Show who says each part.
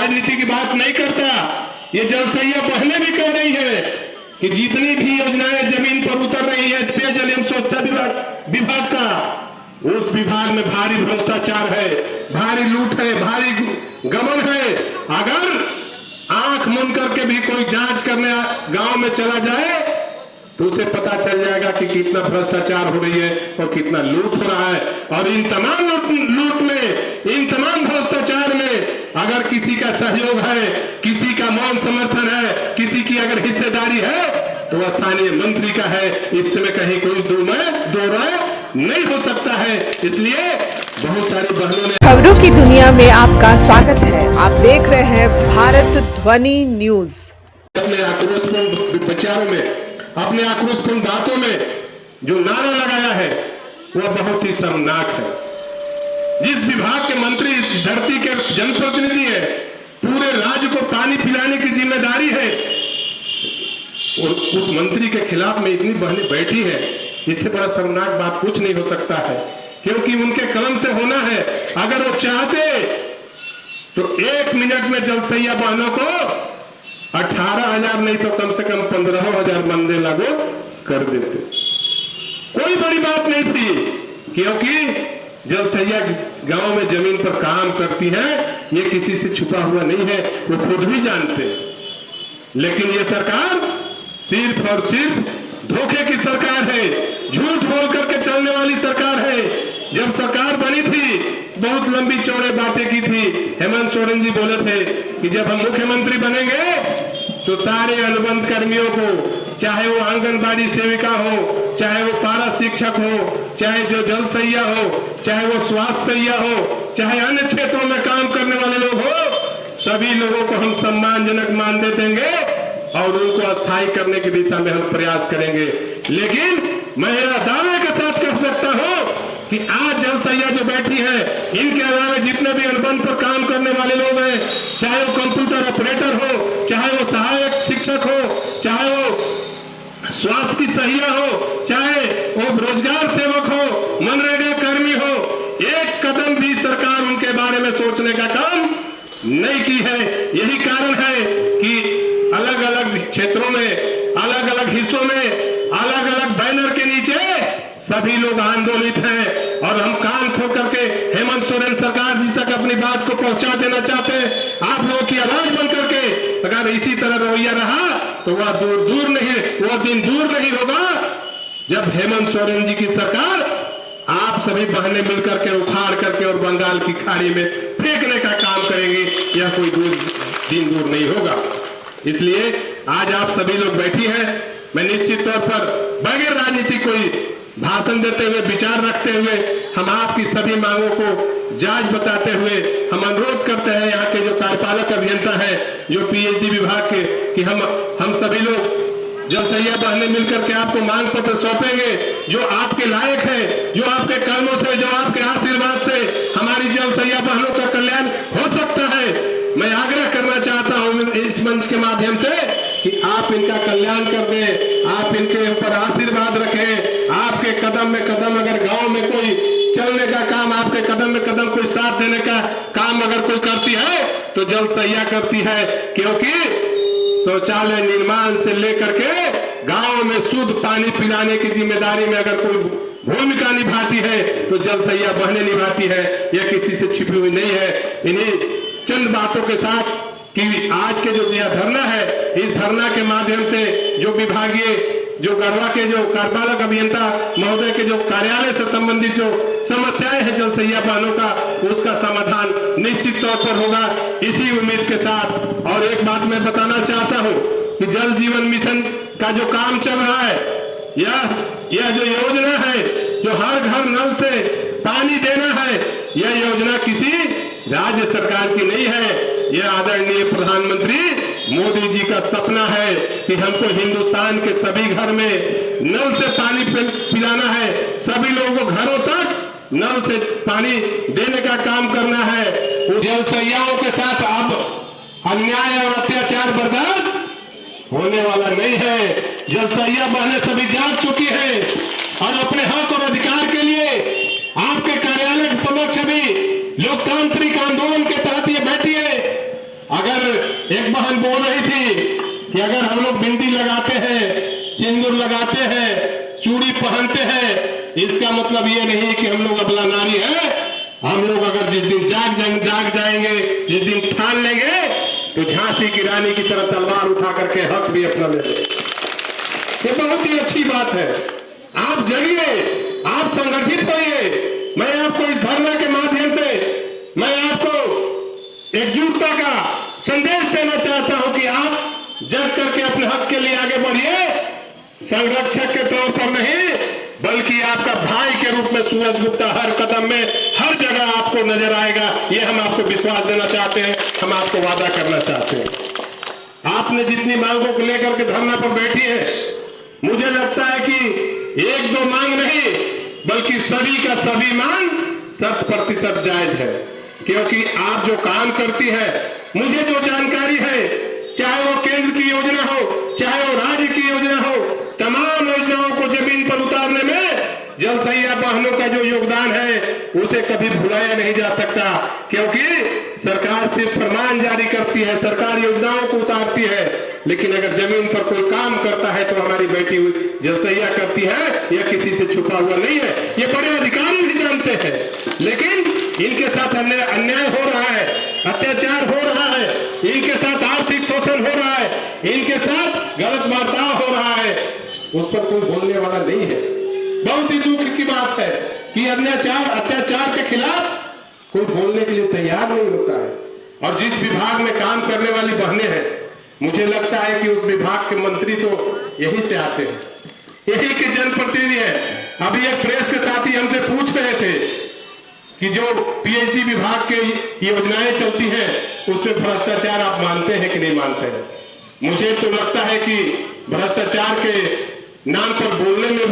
Speaker 1: राजनीति की बात नहीं करता। ये जलसैया बहनें भी कह रही है कि जितनी भी योजनाएं जमीन पर उतर रही है पेयजल एवं स्वच्छता विभाग का, उस विभाग में भारी भ्रष्टाचार है, भारी लूट है, भारी गबन है। अगर आंख मूंद करके भी कोई जांच करने गांव में चला जाए तो उसे पता चल जाएगा कि कितना भ्रष्टाचार हो रही है और कितना लूट हो रहा है। और इन तमाम लूट में, इन तमाम भ्रष्टाचार में अगर किसी का सहयोग है, किसी का मौन समर्थन है, किसी की अगर हिस्सेदारी है तो स्थानीय मंत्री का है। इसमें कहीं कोई दो राय नहीं हो सकता है। इसलिए बहुत सारी बहनों ने
Speaker 2: खबरों की दुनिया में आपका स्वागत है। आप देख रहे हैं भारत ध्वनि न्यूज।
Speaker 1: अपने आक्रोशपूर्ण विचारों में, अपने आक्रोशपूर्ण बातों में जो नारा लगाया है वह बहुत ही शर्मनाक है। जिस विभाग के मंत्री इस धरती के जनप्रतिनिधि है, पूरे राज्य को पानी पिलाने की जिम्मेदारी है, और उस मंत्री के खिलाफ में इतनी बहनें बैठी है, इससे बड़ा शर्मनाक बात कुछ नहीं हो सकता है। क्योंकि उनके कलम से होना है। अगर वो चाहते तो 1 मिनट में जलसैया बहनों को 18,000 नहीं तो कम से कम 15,000 बंदे लागू कर देते। कोई बड़ी बात नहीं थी, क्योंकि जलसैया गांव में जमीन पर काम करती है, ये किसी से छुपा हुआ नहीं है, वो खुद भी जानते हैं। लेकिन ये सरकार सिर्फ और सिर्फ धोखे की सरकार है, झूठ बोल करके चलने वाली सरकार है। जब सरकार बनी थी बहुत लंबी चौड़े बातें की थी। हेमंत सोरेन जी बोले थे कि जब हम मुख्यमंत्री बनेंगे तो सारे अनुबंध कर्मियों को, चाहे वो आंगनबाड़ी सेविका हो, चाहे वो पारा शिक्षक हो, चाहे जो जलसैया हो, चाहे वो स्वास्थ्य सैया हो, चाहे अन्य क्षेत्रों में काम करने वाले लोग हो, सभी लोगों को हम सम्मानजनक मानदेय देंगे और उनको अस्थायी करने की दिशा में हम प्रयास करेंगे। लेकिन मैं दावे के साथ कह सकता हूं कि आज जलसैया जो बैठी है, इनके अलावा जितने भी अनुबंध पर काम करने वाले लोग हैं, चाहे वो कंप्यूटर ऑपरेटर हो, चाहे वो सहायक शिक्षक हो, चाहे वो स्वास्थ्य की सहिया हो, चाहे वो रोजगार सेवक हो, मनरेगा कर्मी हो, एक कदम भी सरकार उनके बारे में सोचने का काम नहीं की है। यही कारण है कि अलग अलग क्षेत्रों में, अलग अलग हिस्सों में, अलग अलग बैनर के नीचे सभी लोग आंदोलित हैं और हम कान खोल करके हेमंत सोरेन सरकार जी तक अपनी बात को पहुंचा देना चाहते हैं। आप लोगों की आवाज बन करके अगर इसी तरह रवैया रहा तो वह दिन दूर नहीं होगा जब हेमंत सोरेन जी की सरकार आप सभी बहनें मिलकर के उखाड़ करके और बंगाल की खाड़ी में फेंकने का काम करेंगे। यह कोई दिन दूर नहीं होगा। इसलिए आज आप सभी लोग बैठी हैं। मैं निश्चित तौर पर बगैर राजनीति कोई भाषण देते हुए, विचार रखते हुए, हम आपकी सभी मांगों को जायज बताते हुए हम अनुरोध करते हैं यहाँ के जो कार्यपालक अभियंता है, जो पीएचडी विभाग के, कि हम सभी लोग जलसैया बहनें मिलकर के आपको मांग पत्र सौंपेंगे जो आपके लायक है, जो आपके कर्मों से, जो आपके आशीर्वाद से हमारी जलसैया बहनों का कल्याण हो सकता है। मैं आग्रह करना चाहता हूं इस मंच के माध्यम से कि आप इनका कल्याण कर दें, आप इनके ऊपर आशीर्वाद रखें। आपके कदम में कदम अगर गांव में कोई चलने का काम, आपके कदम में कदम कोई साथ देने का काम अगर कोई करती है तो जलसैया करती है। क्योंकि शौचालय निर्माण से लेकर के गांव में शुद्ध पानी पिलाने की जिम्मेदारी में अगर कोई भूमिका निभाती है तो जलसैया बहनें निभाती है। यह किसी से छिपी हुई नहीं है। इन्हीं चंद बातों के साथ कि आज के जो यह धरना है, इस धरना के माध्यम से जो विभागीय, जो गढ़वा के जो कार्यपालक अभियंता महोदय के जो कार्यालय से संबंधित जो समस्याएं हैं जलसैया बहनों का, उसका समाधान निश्चित तौर पर होगा, इसी उम्मीद के साथ। और एक बात मैं बताना चाहता हूं कि जल जीवन मिशन का जो काम चल रहा है, यह जो योजना है, जो हर घर नल से पानी देना है, यह योजना किसी राज्य सरकार की नहीं है। यह आदरणीय प्रधानमंत्री मोदी जी का सपना है कि हमको हिंदुस्तान के सभी घर में नल से पानी पिलाना है, सभी लोगों को घरों तक नल से पानी देने का काम करना है। उस जलसैयाओं के साथ अब अन्याय और अत्याचार बर्दाश्त होने वाला नहीं है। जलसैया बहनें सभी जाग चुकी है और अपने हक और अधिकार के लिए आपके कार्यालय के समक्ष भी लोकतांत्रिक आंदोलन के तहत ये बैठी है। एक बहन बोल रही थी कि अगर हम लोग बिंदी लगाते हैं, सिंदूर लगाते हैं, चूड़ी पहनते हैं, इसका मतलब ये नहीं कि हम लोग अबला नारी है। हम लोग अगर जिस दिन जाग जाएंगे, जिस दिन ठान लेंगे, तो झांसी की रानी की तरह तलवार उठा करके हक भी अपना ले लेंगे। ये बहुत ही अच्छी बात है। आप जगिए, आप संगठित होइए। मैं आपको इस धरना के माध्यम से मैं आपको एकजुटता का संदेश देना चाहता हूं कि आप जग करके अपने हक के लिए आगे बढ़िए। संरक्षक के तौर पर नहीं, बल्कि आपका भाई के रूप में सूरज गुप्ता हर कदम में, हर जगह आपको नजर आएगा। ये हम आपको विश्वास देना चाहते हैं, हम आपको वादा करना चाहते हैं। आपने जितनी मांगों को लेकर के धरना पर बैठी है, मुझे लगता है कि एक दो मांग नहीं, बल्कि सभी का सभी मांग 100% जायज है। क्योंकि आप जो काम करती है, मुझे जो जानकारी है, चाहे वो केंद्र की योजना हो, चाहे वो राज्य की योजना हो, तमाम योजनाओं को जमीन पर उतारने में जलसैया बहनों का जो योगदान है, उसे कभी भुलाया नहीं जा सकता। क्योंकि सरकार सिर्फ फरमान जारी करती है, सरकार योजनाओं को उतारती है, लेकिन अगर जमीन पर कोई काम करता है तो हमारी बेटी जलसैया करती है। यह किसी से छुपा हुआ नहीं है, ये बड़े अधिकारी भी जानते हैं। लेकिन इनके साथ अन्याय हो रहा है, अत्याचार हो रहा है, इनके साथ आर्थिक शोषण हो रहा है, इनके साथ गलत बर्ताव हो रहा है, उस पर कोई बोलने वाला नहीं है। बहुत ही दुख की बात है कि अत्याचार के खिलाफ कोई बोलने के लिए तैयार नहीं होता है। और जिस विभाग में काम करने वाली बहनें हैं, मुझे लगता है कि उस विभाग के मंत्री तो यही से आते हैं, यही के जनप्रतिनिधि हैं। अभी एक प्रेस के साथी हमसे पूछ रहे थे कि जो पीएचडी विभाग के योजनाएं चलती हैं, उसमें भ्रष्टाचार आप मानते हैं कि नहीं मानते हैं? मुझे तो लगता है कि भ्रष्टाचार के नाम पर बोलने में